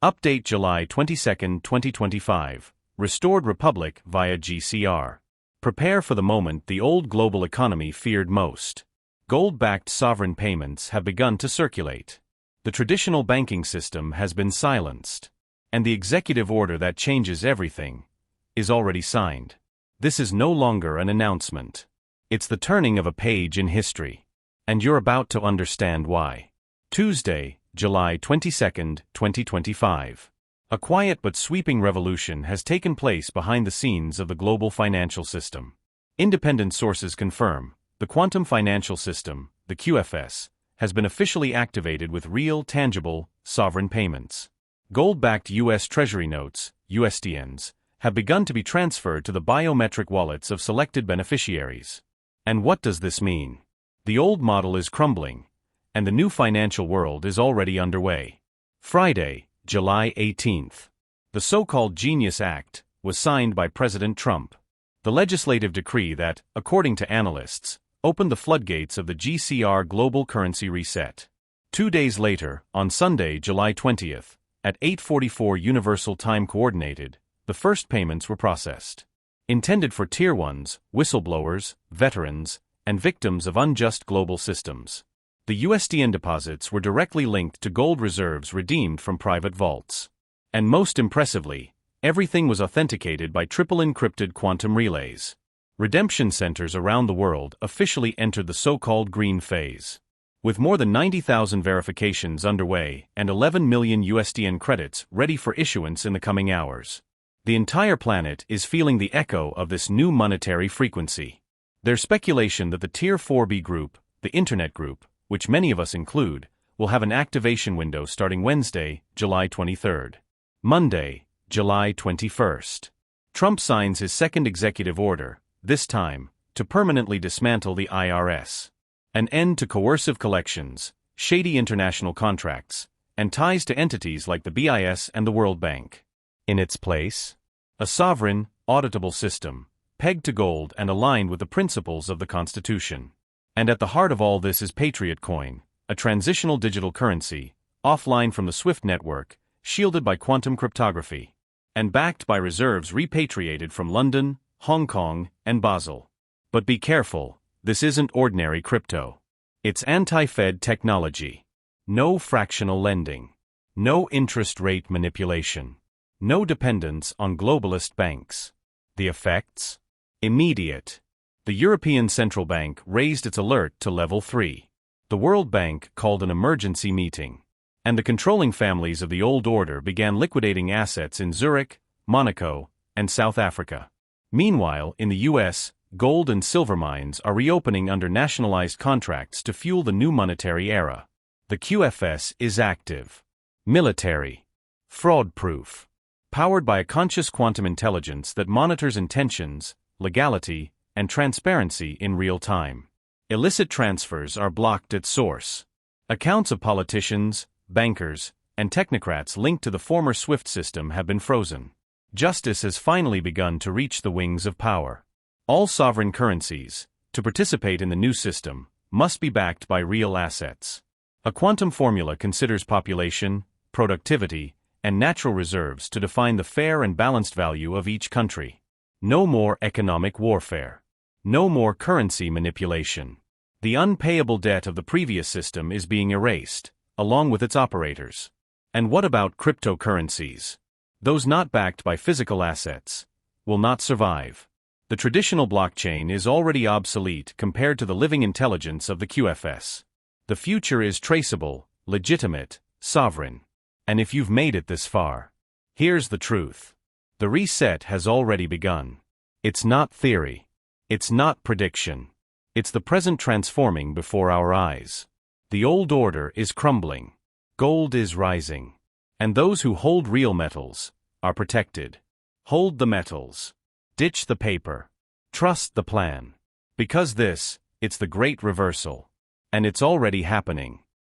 Update July 22, 2025. Restored Republic via GCR. Prepare for the moment the old global economy feared most. Gold-backed sovereign payments have begun to circulate. The traditional banking system has been silenced. And the executive order that changes everything is already signed. This is no longer an announcement. It's the turning of a page in history. And you're about to understand why. Tuesday, July 22, 2025. A quiet but sweeping revolution has taken place behind the scenes of the global financial system. Independent sources confirm the quantum financial system, the QFS, has been officially activated with real, tangible, sovereign payments. Gold-backed U.S. Treasury notes, USDNs, have begun to be transferred to the biometric wallets of selected beneficiaries. And what does this mean? The old model is crumbling, and the new financial world is already underway. Friday, July 18th. The so-called Genius Act was signed by President Trump. The legislative decree that, according to analysts, opened the floodgates of the GCR global currency reset. 2 days later, on Sunday, July 20th, at 8:44 Universal Time Coordinated, the first payments were processed. Intended for Tier 1s, whistleblowers, veterans, and victims of unjust global systems. The USDN deposits were directly linked to gold reserves redeemed from private vaults. And most impressively, everything was authenticated by triple encrypted quantum relays. Redemption centers around the world officially entered the so-called green phase. With more than 90,000 verifications underway and 11 million USDN credits ready for issuance in the coming hours. The entire planet is feeling the echo of this new monetary frequency. There's speculation that the Tier 4B group, the Internet group, which many of us include, will have an activation window starting Wednesday, July 23rd. Monday, July 21st. Trump signs his second executive order, this time, to permanently dismantle the IRS. An end to coercive collections, shady international contracts, and ties to entities like the BIS and the World Bank. In its place, a sovereign, auditable system, pegged to gold and aligned with the principles of the Constitution. And at the heart of all this is Patriot Coin, a transitional digital currency, offline from the SWIFT network, shielded by quantum cryptography, and backed by reserves repatriated from London, Hong Kong, and Basel. But be careful, this isn't ordinary crypto. It's anti-Fed technology. No fractional lending. No interest rate manipulation. No dependence on globalist banks. The effects? Immediate. The European Central Bank raised its alert to level 3. The World Bank called an emergency meeting. And the controlling families of the old order began liquidating assets in Zurich, Monaco, and South Africa. Meanwhile, in the U.S., gold and silver mines are reopening under nationalized contracts to fuel the new monetary era. The QFS is active. Military. Fraud-proof. Powered by a conscious quantum intelligence that monitors intentions, legality, and transparency in real time. Illicit transfers are blocked at source. Accounts of politicians, bankers, and technocrats linked to the former SWIFT system have been frozen. Justice has finally begun to reach the wings of power. All sovereign currencies, to participate in the new system, must be backed by real assets. A quantum formula considers population, productivity, and natural reserves to define the fair and balanced value of each country. No more economic warfare. No more currency manipulation. The unpayable debt of the previous system is being erased, along with its operators. And what about cryptocurrencies? Those not backed by physical assets will not survive. The traditional blockchain is already obsolete compared to the living intelligence of the QFS. The future is traceable, legitimate, sovereign. And if you've made it this far, here's the truth. The reset has already begun. It's not theory. It's not prediction. It's the present transforming before our eyes. The old order is crumbling. Gold is rising. And those who hold real metals are protected. Hold the metals. Ditch the paper. Trust the plan. Because it's the great reversal. And it's already happening.